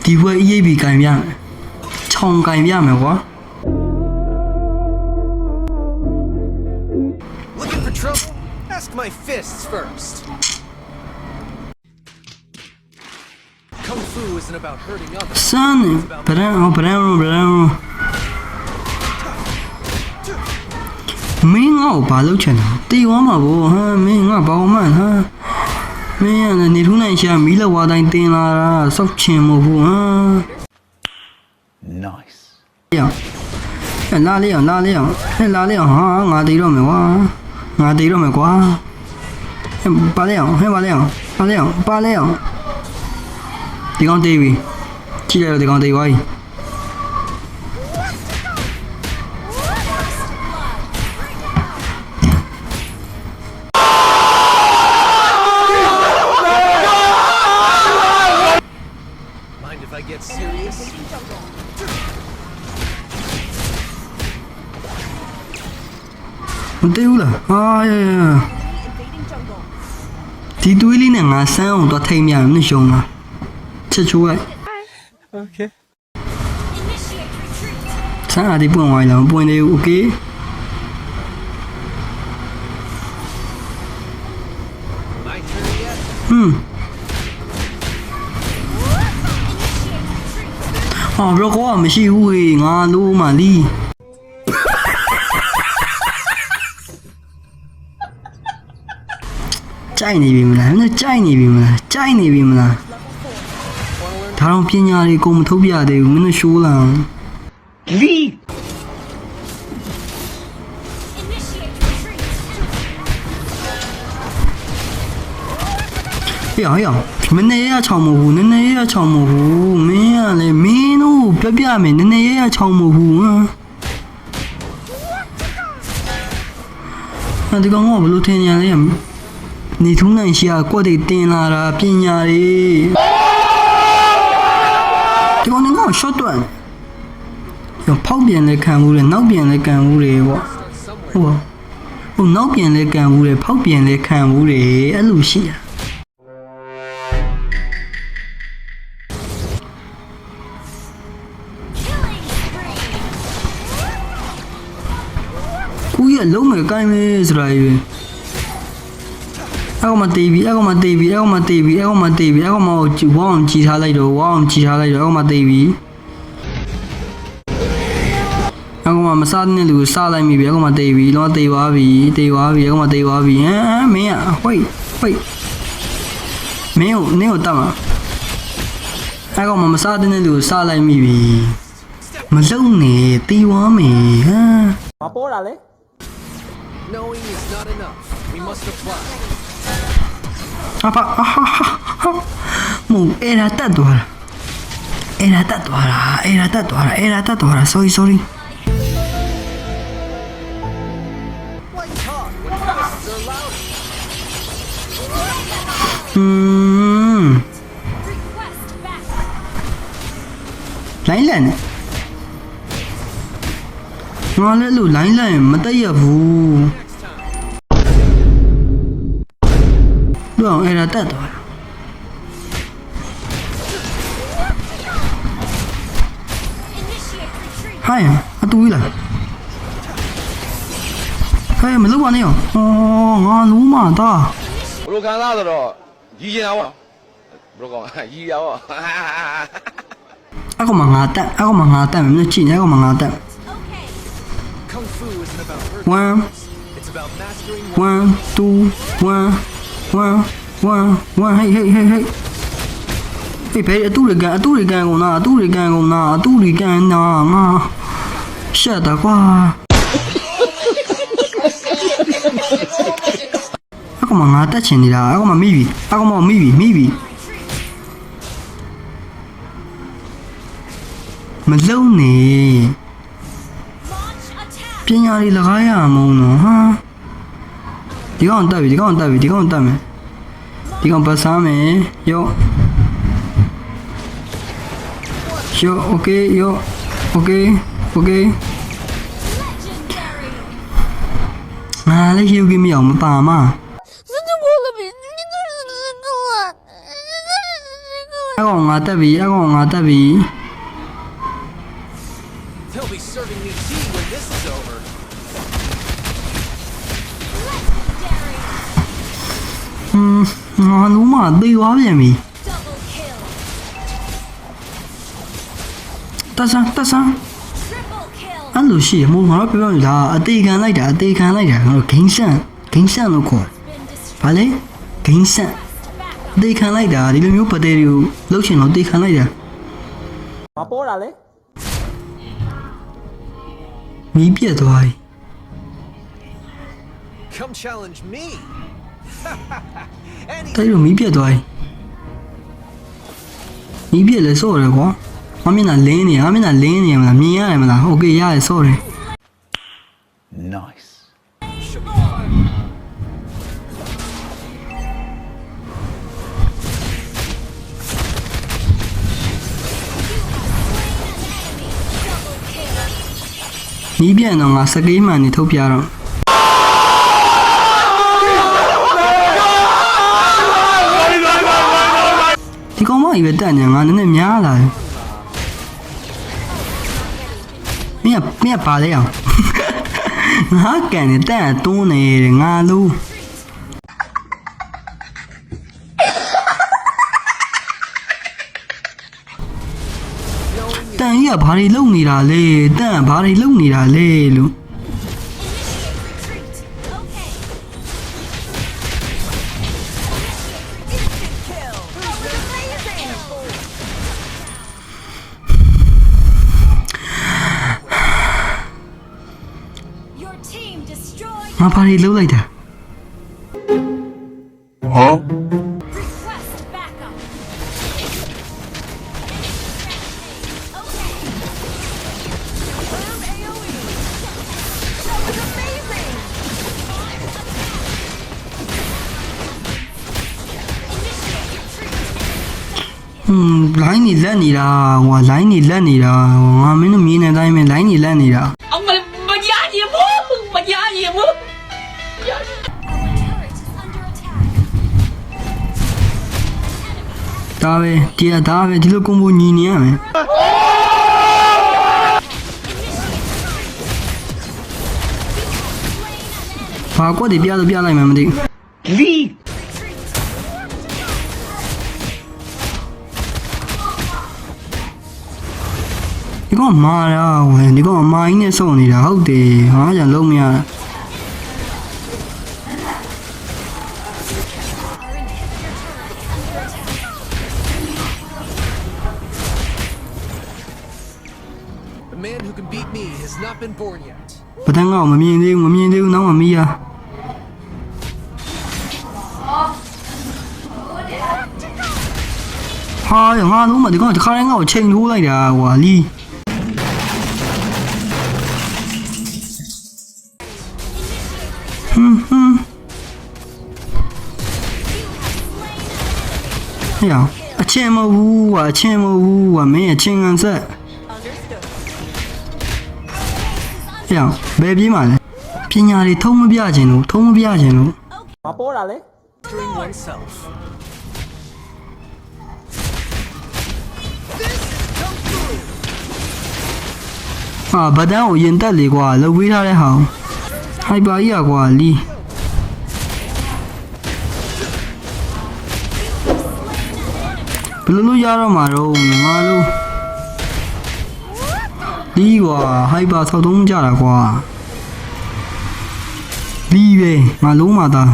ဒီဘွဲ EAB ကင်ပြမယ်ခြောင်ကင်ပြမယ်ကွာ Looking for trouble? Ask my fists first. Kung Fu isn't about hurting others. စမ်းနေဗရန်မင်းငါ့ကိုဘာလုပ်ချင်လဲတီးသွားမှာဗောဟာမင်းငါဘာမှန်ဟာမင်းကနေထူးနိုင်ရှာမီးလောက်ဝါတိုင်းတင်လာတာစောက်ချင်မို့ဘူးဟာ Nice. လာလေအောင်ဟာငါတီးတော့မယ်ကွာပါလေအောင်ဒီကောင်တီးပြီကြည့်လိုက်တော့ဒီကောင်တီးသွားပြီ Mind if I get serious? မသိဘူးလားဟာဒီတွေးလေးနဲ့ငါစမ်းအောင်တော့ထိမ့်မြန်နေရှုံးလားချက်ချိုးလိုက် Okay. စမ်းအားဒီပွင့်သွားလားပွင့်သေးဘူးโอเค My turn yet? ဟာဘရောကောမရှိဘူးဟေးငါလို့မှလီကြိုက်နေပြီမလားကြိုက်နေပြီမလားဒါတော့ပညာတွေကိုမထုတ်ပြသေးဘူးမင်းတို့ရှိုးလာ Leave. ဟေ့မနေရချောင်းမဟုတ်ဘူးမင်းကလည်းမင်းတို့ပြမယ်နည်းနည်းရချောင်းမဟုတ်ဘူးဟာဒီကောင်ကဘလို့ထင်ရလဲနေထုံးနိုင်ရှာကွက်တွေတင်လာတာပညာတွေဒီကောင်ကရှော့တော့ရောဖောက်ပြန်လဲခံဘူးလေနောက်ပြန်လဲကန်ဘူးလေပေါ့ဟိုနောက်ပြန်လဲကန်ဘူးလေဖောက်ပြန်လဲခံဘူးလေအဲ့လိုရှိတာကိုကြီးကလုံးမယ်ကိုင်းမယ်ဆိုတာကြီးအဲ့ကောင်မတေးပြီအဲ့ကောင်မကြည့်ဝအောင်ကြည်ထားလိုက်တော့အဲ့ကောင်မတေးပြီအဲ့ကောင်မစားတဲ့လူစားလိုက်မိပြီအဲ့ကောင်မတေးပြီလောတေးသွားပြီအဲ့ကောင်မတေးသွားပြီမင်းကဝိတ်မင်းကိုတတ်မှာအဲ့ကောင်မစားတဲ့လူစားလိုက်မိပြီမလုံနဲ့တေးသွားမယ်ဟာ မပေါ်တာလေ Knowing is not enough. We must apply. မူအဲ့ဒါတတ်သွားတာ sorry Like talk when fists are louder. လိုင်းလန်ငါလည်းလို့လိုင်းလန်မတက်ရဘူးတော့အဲ့ဒါတက်သွားတာဟိုင်းအတူကြီးလားဟဲ့မလုပ်ပါနဲ့ရောငါလုံးမသား ဘလိုခံစားဆိုတော့ရီးနေတာပေါ့ဘလိုကောင်ရီးရပေါ့ အဲ့ကောင်ငါတက်မင်းကြည့်နေအဲ့ကောင်ငါတက် Kung Fu isn't about hurting 1 others. It's about mastering 1 2 1 hey ဘယ်အတူရကန်ကုန်နာငါရှက်တာကွာအကောင်ငါတက်ချင်နေတာအကောင်မိပြီမလုံးနေပညာလေးလကားရမုံတော့ဟာဒီကောင်တက်မယ်ဒီကောင်ပတ်စားမယ်ရောโอเคငါလည်းယူกินမရအောင်မပါမ အဲ့ကောင်ငါတက်ပြီအဲ့ကောင်ငါတက်ပြီ They'll be serving me tea when this is over. ငါလုံးမသေသွားပြန်ပြီ Double kill. တက်ဆန်း Triple kill. အဲ့လိုရှိရမို့ငါတို့ပြောပြတာအသေးခံလိုက်တာငါတို့ဂိမ်းဆန်လို့ခေါ် Been destroyed. ဗာလေဂိမ်းဆန် Back အသေးခံလိုက်တာဒီလိုမျိုးပတဲတွေကိုလှုပ်ချင်တော့သေခံလိုက်တာ မပေါ်တာလေ မီးပြတ်သွားပြီ Come challenge me. တိုက်လို့မီးပြတ်သွားပြီမီးပြတ်လဲစော့တယ်ကွာငါမျက်နှာလင်းနေမလားမြင်ရတယ်မလားโอเคရတယ်စော့တယ် Nice. မီးပြတ်တော့ငါစကေးမှန်နေထုတ်ပြတော့ဒီကောင်မကြီးပဲတက်နေငါနည်းနည်းများလာတယ်မင်းပါလေအောင်ငါကန်နေတက်တွန်းနေတယ်ငါလို့တန်ကြီးကဘာတွေလုပ်နေတာလဲတန်ဘာတွေလုပ်နေတာလဲလို့ retreat. Okay. Kill. That was amazing. Your team destroyed. ငါဘာတွေလုပ်လိုက်တာ Request backup. Okay. Confirm AoE. That was amazing. Initiate retreat. လိုင်းနေလက်နေတာဟိုလိုင်းနေလက်နေတာငါမင်းတို့မြင်နေတိုင်းပဲလိုင်းနေလက်နေတာ ông mà giá gì bố mà giá gì bố Our turret is under attack. ဒါပဲဒါပဲဒီလိုကွန်ဘိုညီနေရမယ်ဘာကွက်တွေပြလို့ပြလိုက်မှမသိဘူး Leave. ဒီကောင်မာတာဝယ်ဒီကောင်မာကြီးနဲ့စုံနေတာဟုတ်တယ်ဟာကြောင့်လုံးမရတာ The man who can beat me has not been born yet. ပဒန်းကောင်မမြင်သေးဘူးနောက်မှမီးရဟာငါလုံးမဒီကောင်တခါတိုင်းငါ့ကိုချိန်ထိုးလိုက်တာကွာလီဟဲ့အချင်းမဟုတ်ဘူးကွာအချင်းမဟုတ်ဘူးကွာမင်းအချင်းကန်ဆက်ဟဲ့ဘယ်ပြေးမှာလဲပညာတွေထုံးမပြခြင်းလို့ မပေါ်တာလေ Mastering oneself. This is Kung Fu. ဟာဗဒန်းကိုရင်တက်လေကွာလှုပ်ဝေးထားတဲ့ဟောင်းဟိုက်ပါကြီးอ่ะကွာလီဘယ်လိုလုပ်ရတော့မှာတော့ငါလို့လီကွာဟိုက်ပါဆောက်သုံးကြတာကွာလီပဲငါလုံးမသား